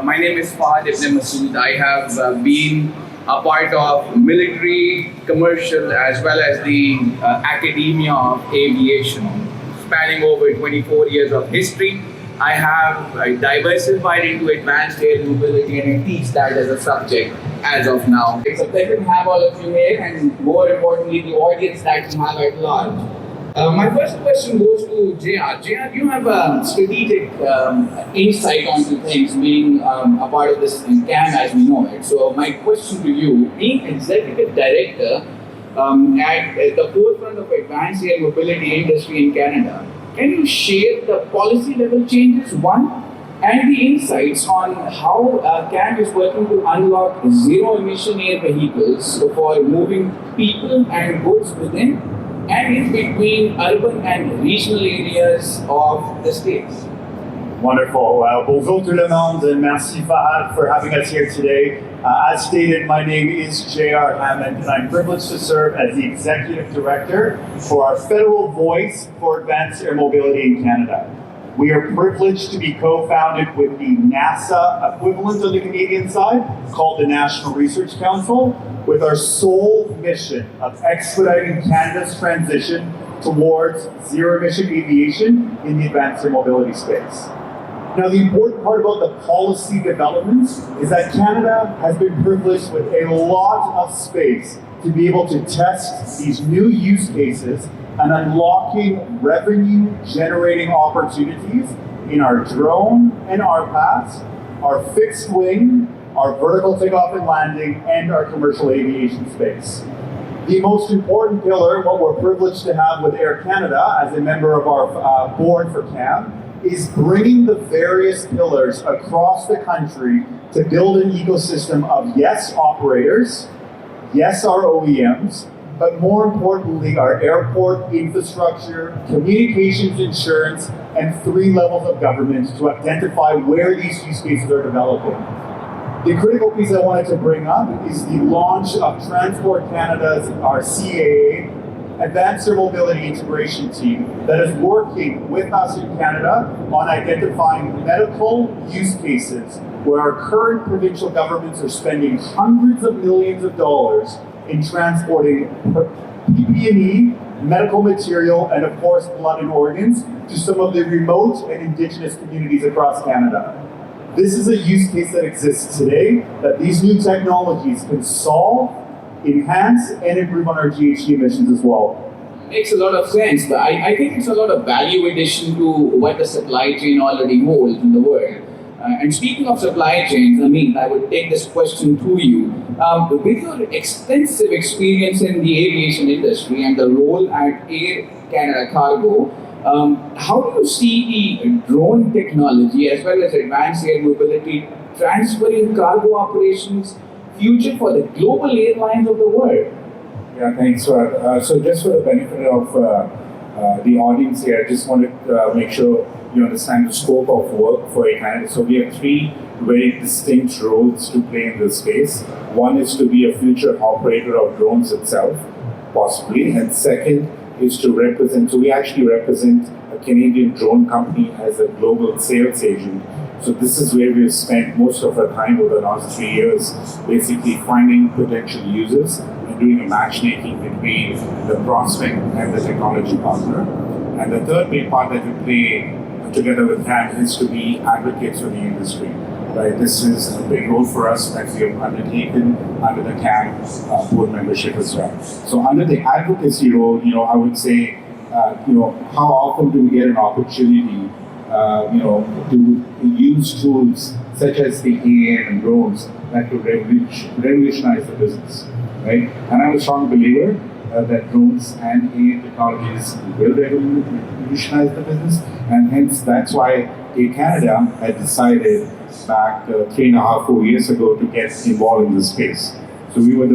My name is Fahad ibne Masood. I have been a part of military, commercial, as well as the academia of aviation, spanning over 24 years of history. I have diversified into advanced air mobility and I teach that as a subject as of now. It's a pleasure to have all of you here and more importantly, the audience that you have at large. My first question goes to JR. JR, you have a strategic insight onto things, being a part of this CAM as we know it. So my question to you, being executive director at the forefront of advanced air mobility industry in Canada, can you share the policy level changes, one, and the insights on how CAM is working to unlock zero emission air vehicles for moving people and goods within and in between urban and regional areas of the states? Wonderful. Bonjour tout le monde, and merci Fahad for having us here today. As stated, my name is J.R. Hammond, and I'm privileged to serve as the Executive Director for our federal voice for advanced air mobility in Canada. We are privileged to be co-founded with the NASA equivalent on the Canadian side, called the National Research Council, with our sole mission of expediting Canada's transition towards zero-emission aviation in the advanced air mobility space. Now, the important part about the policy developments is that Canada has been privileged with a lot of space to be able to test these new use cases and unlocking revenue-generating opportunities in our drone and our paths, our fixed wing, our vertical takeoff and landing, and our commercial aviation space. The most important pillar, what we're privileged to have with Air Canada as a member of our board for CAM, is bringing the various pillars across the country to build an ecosystem of yes, operators, yes, our OEMs, but more importantly, our airport infrastructure, communications insurance, and 3 levels of government to identify where these use cases are developing. The critical piece I wanted to bring up is the launch of Transport Canada's, our CAA, Advanced Air Mobility Integration Team, that is working with us in Canada on identifying medical use cases where our current provincial governments are spending hundreds of millions of dollars in transporting PPE, medical material, and of course blood and organs to some of the remote and Indigenous communities across Canada. This is a use case that exists today that these new technologies can solve, enhance, and improve on our GHG emissions as well. Makes a lot of sense. I think it's a lot of value addition to what the supply chain already holds in the world. And speaking of supply chains, I would take this question to you. With your extensive experience in the aviation industry and the role at Air Canada Cargo, how do you see the drone technology as well as advanced air mobility transferring cargo operations future for the global airlines of the world? Yeah, thanks. So just for the benefit of the audience here, I just wanted to make sure you understand the scope of work for Air Canada. So we have 3 very distinct roles to play in this space. One is to be a future operator of drones itself, possibly, and second is to represent, so we actually represent a Canadian drone company as a global sales agent. So this is where we've spent most of our time over the last 3 years, basically finding potential users and doing a matchmaking between the prospect and the technology partner. And the third big part that we play together with CAM is to be advocates for the industry. Right? This is a big role for us that we have undertaken under the CAM board membership as well. So under the advocacy role, I would say, how often do we get an opportunity, to use tools such as the AAM and drones that could revolutionize the business, right? And I'm a strong believer that drones and AAM technologies will revolutionize the business, and hence that's why Air Canada had decided back 3.5-4 years ago to get involved in this space. So we were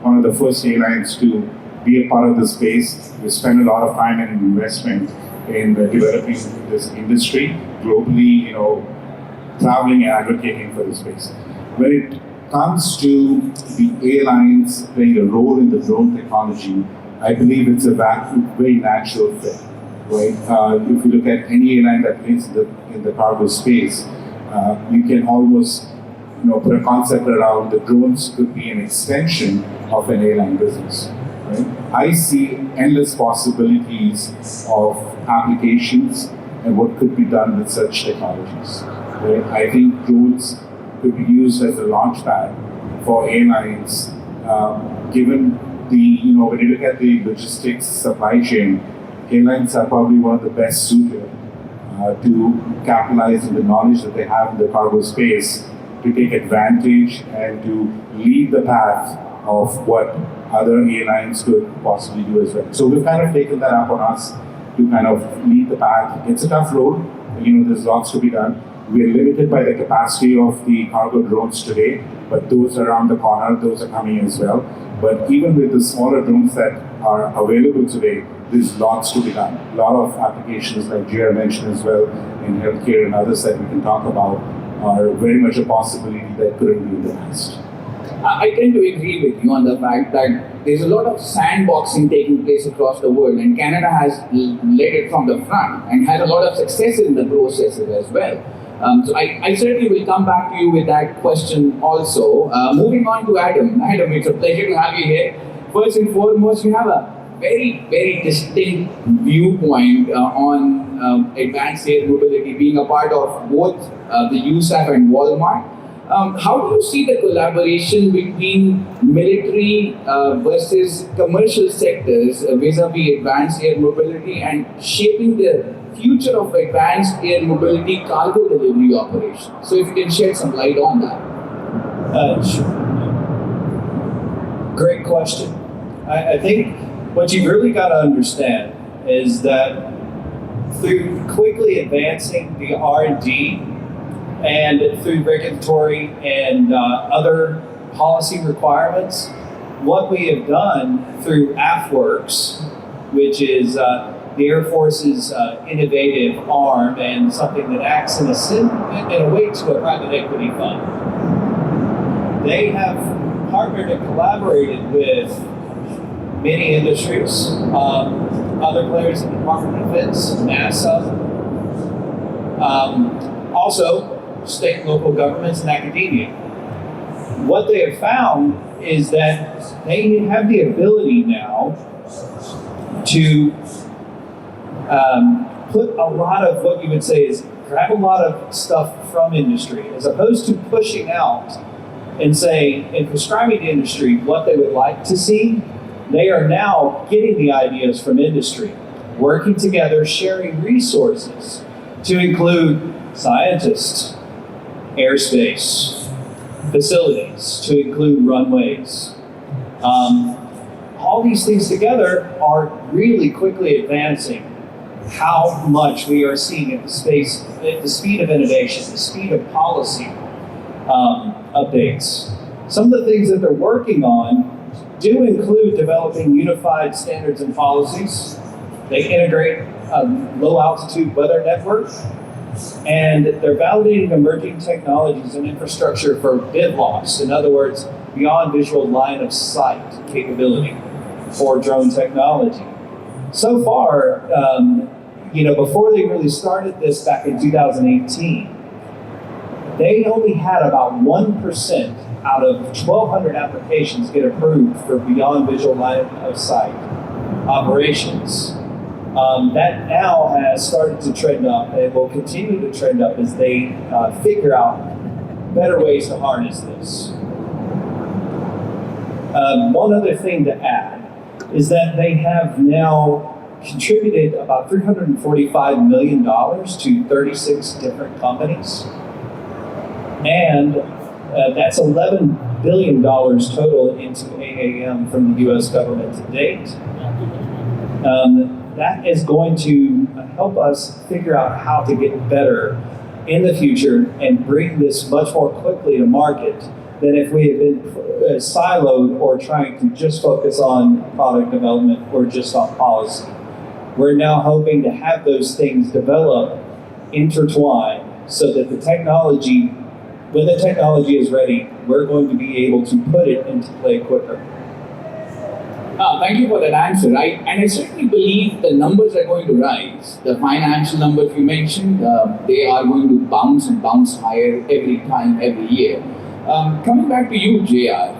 one of the first airlines to be a part of the space. We spent a lot of time and investment in developing this industry globally, traveling and advocating for the space. When it comes to the airlines playing a role in the drone technology, I believe it's a very natural fit, right? If you look at any airline that plays in the cargo space, you can almost put a concept around the drones could be an extension of an airline business. Right? I see endless possibilities of applications and what could be done with such technologies. Right? I think drones could be used as a launch pad for airlines, given when you look at the logistics supply chain, airlines are probably one of the best suited to capitalize on the knowledge that they have in the cargo space to take advantage and to lead the path of what other airlines could possibly do as well. So we've kind of taken that up on us to kind of lead the path. It's a tough road. There's lots to be done. We're limited by the capacity of the cargo drones today, but those around the corner, those are coming as well. But even with the smaller drones that are available today, there's lots to be done. A lot of applications, like JR mentioned as well, in healthcare and others that we can talk about, are very much a possibility that couldn't be in the past. I tend to agree with you on the fact that there's a lot of sandboxing taking place across the world, and Canada has led it from the front and had a lot of success in the processes as well. So I certainly will come back to you with that question also. Moving on to Adam. Adam, it's a pleasure to have you here. First and foremost, you have a very, very distinct viewpoint on advanced air mobility, being a part of both the USAF and Walmart. How do you see the collaboration between military versus commercial sectors vis-a-vis advanced air mobility and shaping the future of advanced air mobility cargo delivery operations? So if you can shed some light on that. Sure. Great question. I think what you've really got to understand is that through quickly advancing the R&D and through regulatory and other policy requirements, what we have done through AFWorks, which is the Air Force's innovative arm and something that acts in a way to a private equity fund. They have partnered and collaborated with many industries, other players in the Department of Defense, NASA, also state and local governments and academia. What they have found is that they have the ability now to put a lot of what you would say is grab a lot of stuff from industry, as opposed to pushing out and saying and prescribing to industry what they would like to see. They are now getting the ideas from industry, working together, sharing resources to include scientists, airspace, facilities, to include runways. All these things together are really quickly advancing how much we are seeing at the speed of innovation, the speed of policy updates. Some of the things that they're working on do include developing unified standards and policies. They integrate a low altitude weather network, and they're validating emerging technologies and infrastructure for BIVLOS. In other words, beyond visual line of sight capability for drone technology. So far, before they really started this back in 2018, they only had about 1% out of 1,200 applications get approved for beyond visual line of sight operations. That now has started to trend up and will continue to trend up as they figure out better ways to harness this. One other thing to add is that they have now contributed about $345 million to 36 different companies. And that's $11 billion total into AAM from the US government to date. That is going to help us figure out how to get better in the future and bring this much more quickly to market than if we had been siloed or trying to just focus on product development or just on policy. We're now hoping to have those things develop, intertwine, so that the technology, when the technology is ready, we're going to be able to put it into play quicker. Thank you for that answer. And I certainly believe the numbers are going to rise. The financial numbers you mentioned, they are going to bounce and bounce higher every time, every year. Coming back to you, JR,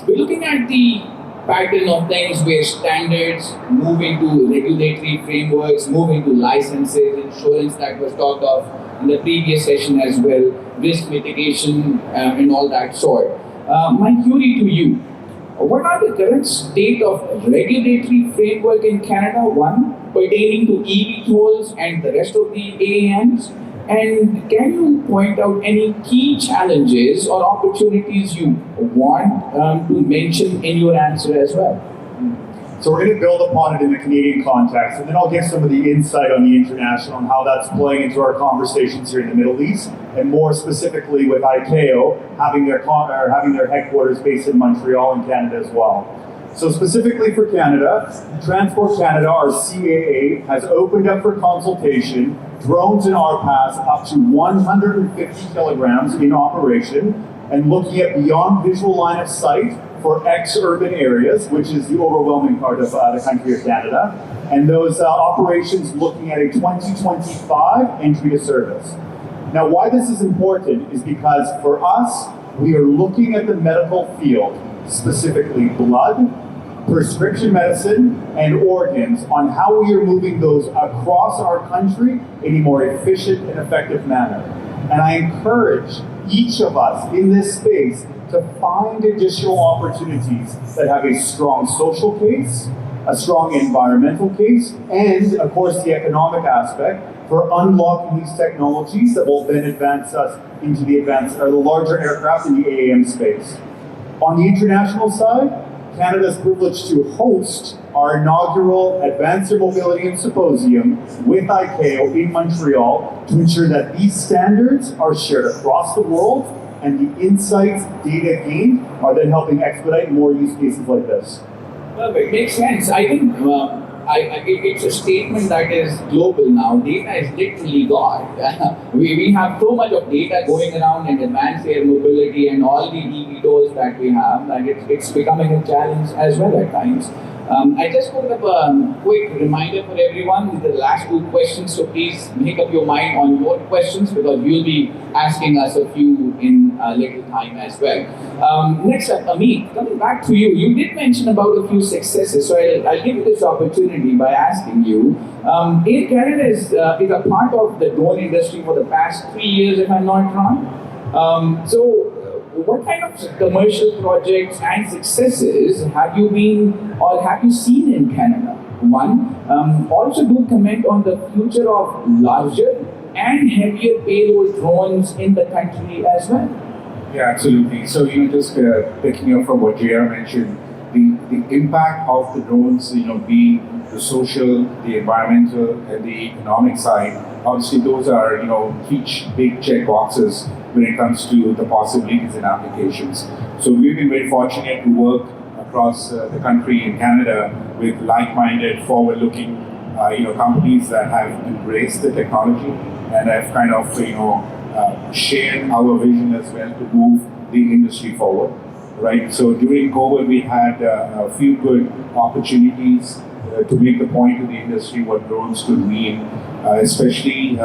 we're looking at the pattern of things where standards move into regulatory frameworks, move into licenses, insurance that was talked of in the previous session as well, risk mitigation and all that sort. My query to you, what are the current state of regulatory framework in Canada, one, pertaining to eVTOLs and the rest of the AAMs? And can you point out any key challenges or opportunities you want to mention in your answer as well? So we're going to build upon it in the Canadian context, and then I'll give some of the insight on the international and how that's playing into our conversations here in the Middle East, and more specifically with ICAO having their headquarters based in Montreal in Canada as well. So specifically for Canada, Transport Canada, our CAA, has opened up for consultation drones in RPAS up to 150 kilograms in operation, and looking at beyond visual line of sight for ex-urban areas, which is the overwhelming part of the country of Canada, and those operations looking at a 2025 entry to service. Now, why this is important is because for us, we are looking at the medical field, specifically blood, prescription medicine, and organs, on how we are moving those across our country in a more efficient and effective manner. And I encourage each of us in this space to find additional opportunities that have a strong social case, a strong environmental case, and of course the economic aspect for unlocking these technologies that will then advance us into the larger aircraft in the AAM space. On the international side, Canada is privileged to host our inaugural Advanced Air Mobility and Symposium with ICAO in Montreal to ensure that these standards are shared across the world, and the insights, data gained, are then helping expedite more use cases like this. Perfect, makes sense. I think it's a statement that is global now. Data is literally God. we have so much of data going around in advanced air mobility and all the eVTOLs that we have, that it's becoming a challenge as well at times. I just put up a quick reminder for everyone, the last two questions, so please make up your mind on your questions because you'll be asking us a few in a little time as well. Next up, Amit, coming back to you, you did mention about a few successes, so I'll give you this opportunity by asking you. Air Canada is a part of the drone industry for the past 3 years, if I'm not wrong. So what kind of commercial projects and successes have you been or have you seen in Canada? One, also do comment on the future of larger and heavier payload drones in the country as well. Yeah, absolutely. So, just picking up from what JR mentioned, the impact of the drones, being the social, the environmental, and the economic side, obviously those are, each big check boxes when it comes to the possibilities and applications. So we've been very fortunate to work across the country in Canada with like-minded, forward-looking, companies that have embraced the technology and have kind of, shared our vision as well to move the industry forward, right? So during COVID, we had a few good opportunities to make the point to the industry what drones could mean, especially in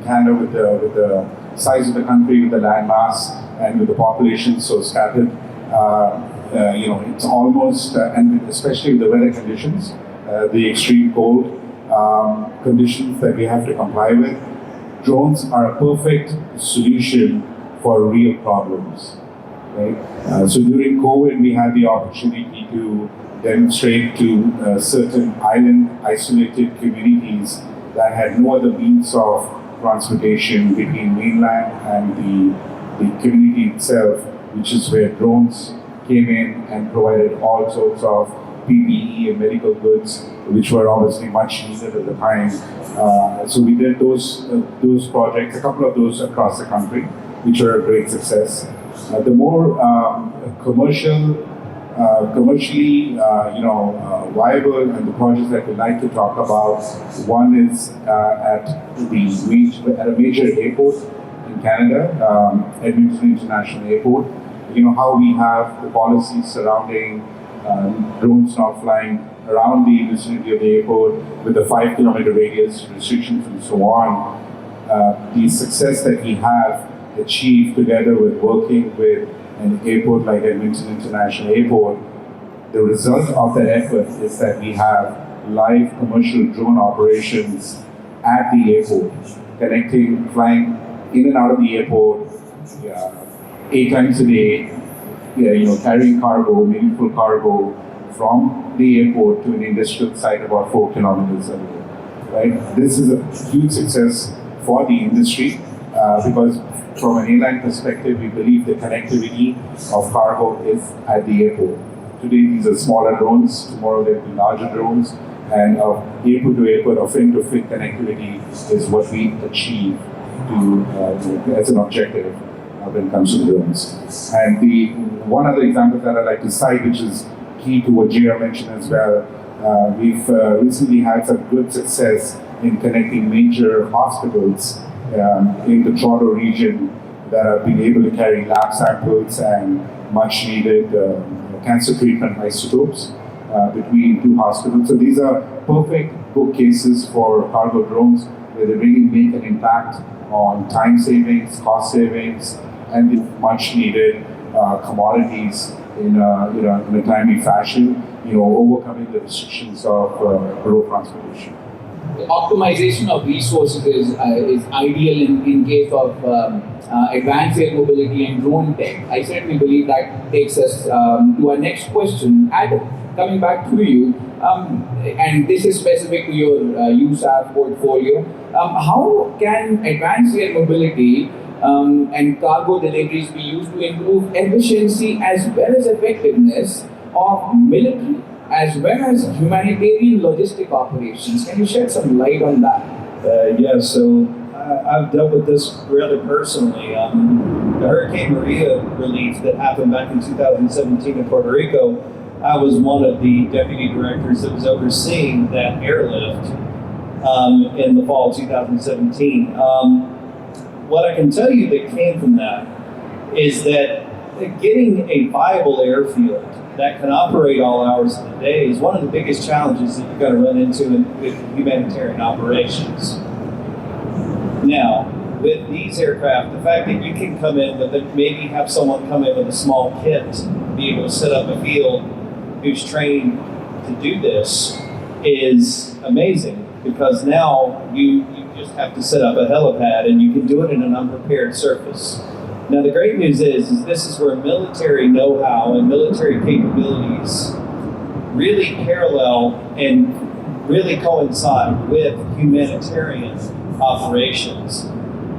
Canada with the size of the country, with the land mass, and with the population so scattered. It's almost, and especially with the weather conditions, the extreme cold conditions that we have to comply with, drones are a perfect solution for real problems, right? So during COVID, we had the opportunity to demonstrate to certain island isolated communities that had no other means of transportation between mainland and the community itself, which is where drones came in and provided all sorts of PPE and medical goods, which were obviously much needed at the time. So we did those projects, a couple of those across the country, which were a great success. The more commercially viable and the projects that we'd like to talk about, one is at a major airport in Canada, Edmonton International Airport. How we have the policies surrounding drones now flying around the vicinity of the airport with a 5 kilometer radius restrictions and so on. The success that we have achieved together with working with an airport like Edmonton International Airport, the result of that effort is that we have live commercial drone operations at the airport, connecting, flying in and out of the airport 8 times a day, carrying cargo, meaningful cargo from the airport to an industrial site about 4 kilometers away. Right? This is a huge success for the industry because from an airline perspective, we believe the connectivity of cargo is at the airport. Today, these are smaller drones. Tomorrow, there will be larger drones. And airport to airport or fin to fin connectivity is what we achieve as an objective when it comes to drones. And the one other example that I'd like to cite, which is key to what JR mentioned as well, we've recently had some good success in connecting major hospitals in the Toronto region that have been able to carry lab samples and much needed cancer treatment isotopes between 2 hospitals. So these are perfect book cases for cargo drones where they really make an impact on time savings, cost savings, and the much needed commodities in a timely fashion, overcoming the restrictions of road transportation. Optimization of resources is ideal in case of advanced air mobility and drone tech. I certainly believe that takes us to our next question. Adam, coming back to you, and this is specific to your USAF portfolio, how can advanced air mobility and cargo deliveries be used to improve efficiency as well as effectiveness of military as well as humanitarian logistic operations? Can you shed some light on that? So I've dealt with this rather personally. The Hurricane Maria relief that happened back in 2017 in Puerto Rico, I was one of the deputy directors that was overseeing that airlift in the fall of 2017. What I can tell you that came from that is that getting a viable airfield that can operate all hours of the day is one of the biggest challenges that you've got to run into with humanitarian operations. Now, with these aircraft, the fact that you can come in with maybe have someone come in with a small kit, be able to set up a field who's trained to do this is amazing, because now you just have to set up a helipad and you can do it in an unprepared surface. Now the great news is this is where military know-how and military capabilities really parallel and really coincide with humanitarian operations.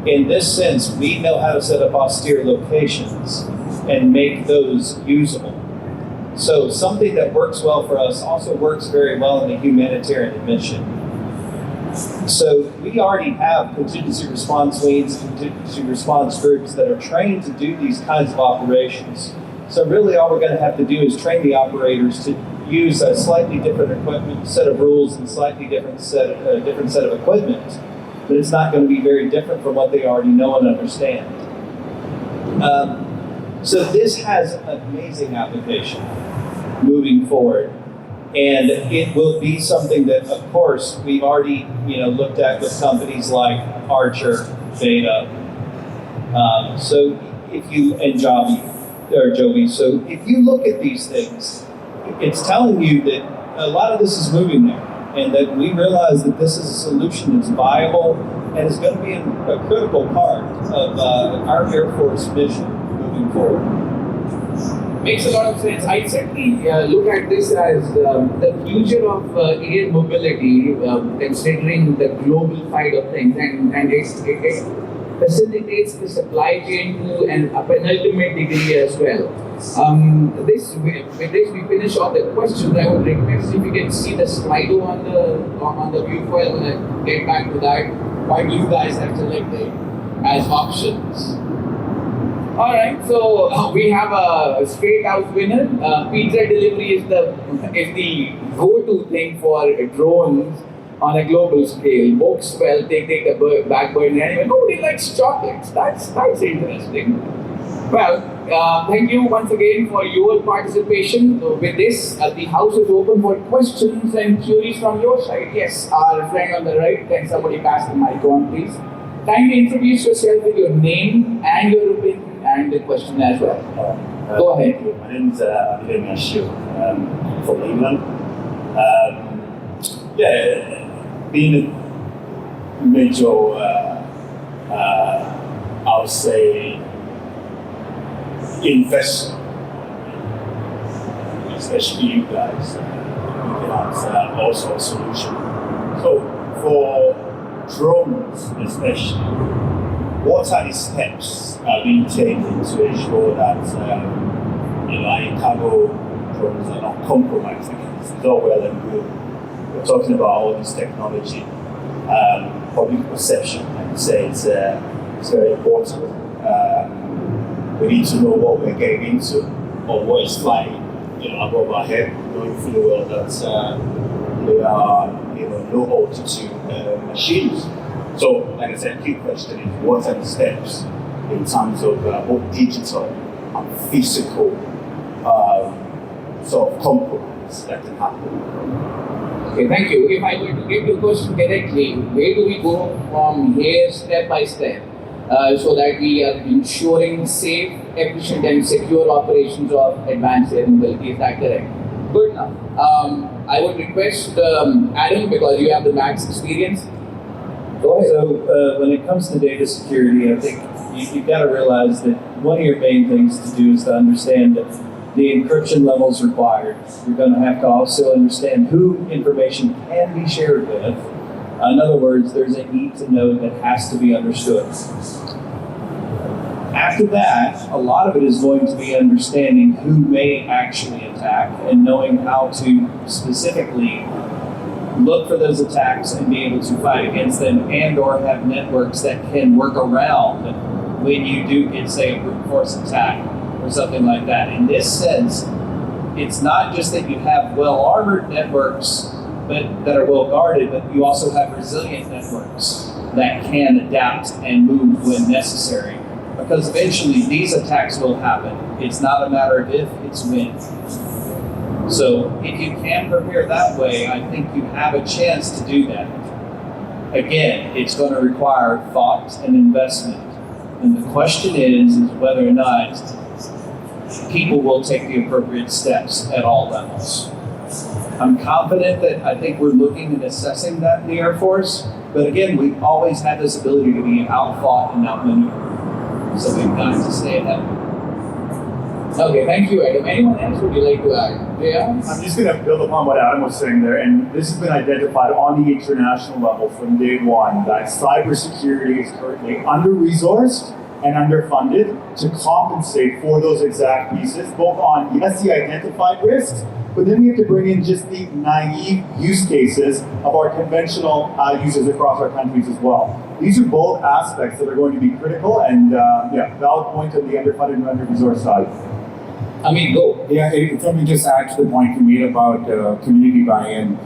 In this sense, we know how to set up austere locations and make those usable. So something that works well for us also works very well in a humanitarian mission. So we already have contingency response wings, contingency response groups that are trained to do these kinds of operations. So really all we're going to have to do is train the operators to use a slightly different equipment, set of rules, and slightly different set of equipment. But it's not going to be very different from what they already know and understand. So this has an amazing application moving forward. And it will be something that, of course, we've already looked at with companies like Archer, Beta, and Joby. So if you look at these things, it's telling you that a lot of this is moving there, and that we realize that this is a solution that's viable and is going to be a critical part of our Air Force mission moving forward. Makes a lot of sense. I certainly look at this as the future of air mobility, considering the global side of things, and it facilitates the supply chain to an ultimate degree as well. With this, we finish off the questions. I would request if you can see the Slido on the view file. When I get back to that, what you guys have selected as options. All right, so we have a straight out winner. Pizza delivery is the go-to thing for drones on a global scale. Folks, well, take the back burner anyway. Nobody likes chocolates. That's interesting. Well, thank you once again for your participation. With this, the house is open for questions and queries from your side. Yes, our friend on the right, can somebody pass the mic on, please? Kindly introduce yourself with your name and your opinion and the question as well. Go ahead. My name is Fahad ibne Masood from England. Being a major, I would say, investor, especially you guys, looking at also a solution. So for drones especially, what are the steps being taken to ensure that our cargo drones are not compromised? Because it's all well and good. We're talking about all this technology, public perception, like you say, it's very important. We need to know what we're getting into or what is flying above our head, knowing fully well that they are low altitude machines. So, like I said, key question is what are the steps in terms of both digital and physical sort of compromise that can happen? Okay, thank you. If I were to get your question directly, where do we go from here step by step so that we are ensuring safe, efficient and secure operations of advanced air mobility? Is that correct? Good enough. I would request Adam, because you have the max experience. Go ahead. So when it comes to data security, I think you've got to realize that one of your main things to do is to understand that the encryption levels required. You're going to have to also understand who information can be shared with. In other words, there's a need to know that has to be understood. After that, a lot of it is going to be understanding who may actually attack and knowing how to specifically look for those attacks and be able to fight against them and or have networks that can work around when you do get, say, a brute force attack or something like that. In this sense, it's not just that you have well-armored networks that are well guarded, but you also have resilient networks that can adapt and move when necessary. Because eventually these attacks will happen. It's not a matter of if, it's when. So if you can prepare that way, I think you have a chance to do that. Again, it's going to require thought and investment. And the question is whether or not people will take the appropriate steps at all levels. I'm confident that I think we're looking and assessing that in the Air Force, but again, we've always had this ability to be outfought and outmaneuvered. So we've got to stay ahead. Okay, thank you, Adam. Anyone else would you like to add? Yeah? I'm just going to build upon what Adam was saying there, and this has been identified on the international level from day one, that cybersecurity is currently under-resourced and underfunded to compensate for those exact pieces, both on, yes, the identified risks, but then we have to bring in just the naive use cases of our conventional users across our countries as well. These are both aspects that are going to be critical and, valid point on the underfunded and under-resourced side. I mean, go. Yeah, if I may just add to the point you made about community buy-in,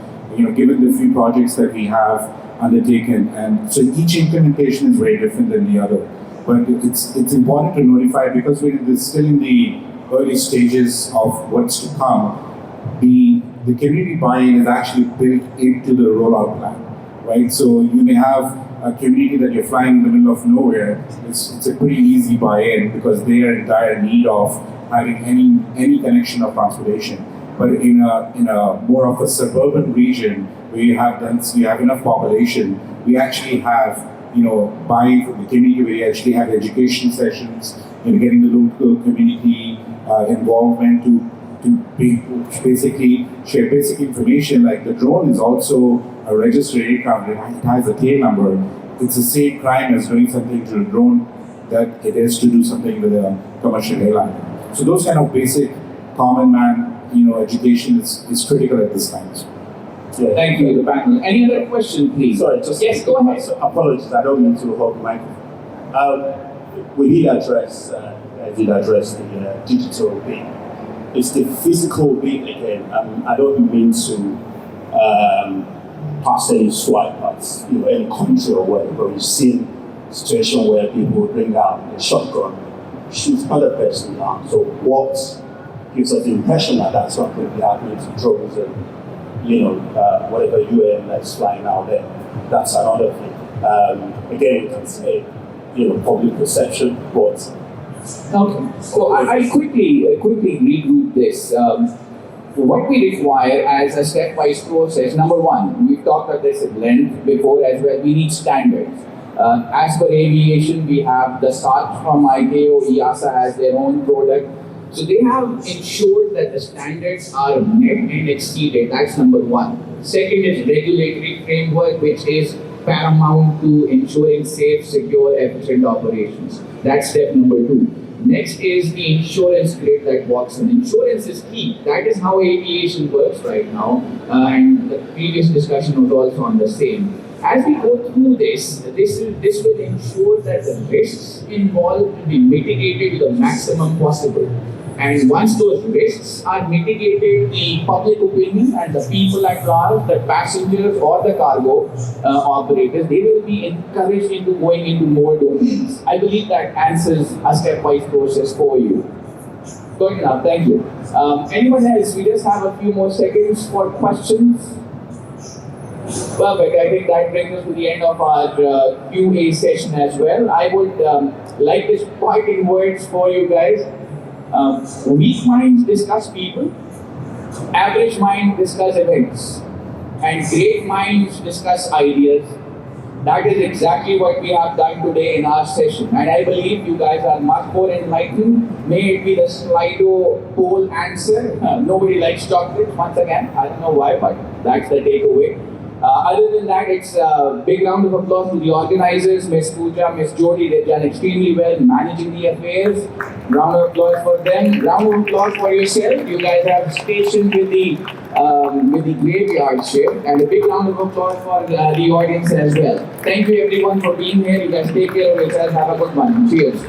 given the few projects that we have undertaken, and so each implementation is very different than the other. But it's important to notify, because we're still in the early stages of what's to come. The community buy-in is actually built into the rollout plan, right? So you may have a community that you're flying in the middle of nowhere. It's a pretty easy buy-in because they are in dire need of having any connection of transportation. But in a more of a suburban region where you have enough population, we actually have buy-in from the community, where you actually have education sessions, getting the local community involvement to basically share basic information. Like the drone is also a registered aircraft, it has a tail number. It's the same crime as doing something to a drone that it is to do something with a commercial airline. So those kind of basic common man, education is critical at this time. Yeah. Thank you, the panel. Any other question, please? Sorry, yes, go ahead. Apologies, I don't mean to hog the microphone. We did address the digital thing. It's the physical bit again. I don't mean to pass any swipe at any country or whatever. But we've seen a situation where people bring out a shotgun, shoots other person down. So what gives us the impression that that's not going to be happening to drones and whatever UAM that's flying out there. That's another thing. Again, you can say public perception, but Okay, so I'll quickly regroup this. What we require as a stepwise process, number one, we've talked about this at length before as well, we need standards. As per aviation, we have the start from ICAO, EASA has their own product. So they have ensured that the standards are met and exceeded, that's number one. Second is regulatory framework, which is paramount to ensuring safe, secure, efficient operations. That's step number two. Next is the insurance grid that works in. Insurance is key. That is how aviation works right now. And the previous discussion was also on the same. As we go through this will ensure that the risks involved will be mitigated to the maximum possible. And once those risks are mitigated, the public opinion and the people at large, the passengers or the cargo operators, they will be encouraged into going into more domains. I believe that answers a stepwise process for you. Good enough, thank you. Anyone else? We just have a few more seconds for questions. Perfect. I think that brings us to the end of our QA session as well. I would like this parting words for you guys. Weak minds discuss people, average minds discuss events, and great minds discuss ideas. That is exactly what we have done today in our session. And I believe you guys are much more enlightened. May it be the Slido poll answer. Nobody likes chocolate, once again. I don't know why, but that's the takeaway. Other than that, it's a big round of applause to the organizers, Miss Pooja, Miss Jody. They've done extremely well managing the affairs. Round of applause for them. Round of applause for yourself. You guys have stationed with the graveyard shift. And a big round of applause for the audience as well. Thank you everyone for being here. You guys take care of yourselves. Have a good one. Cheers.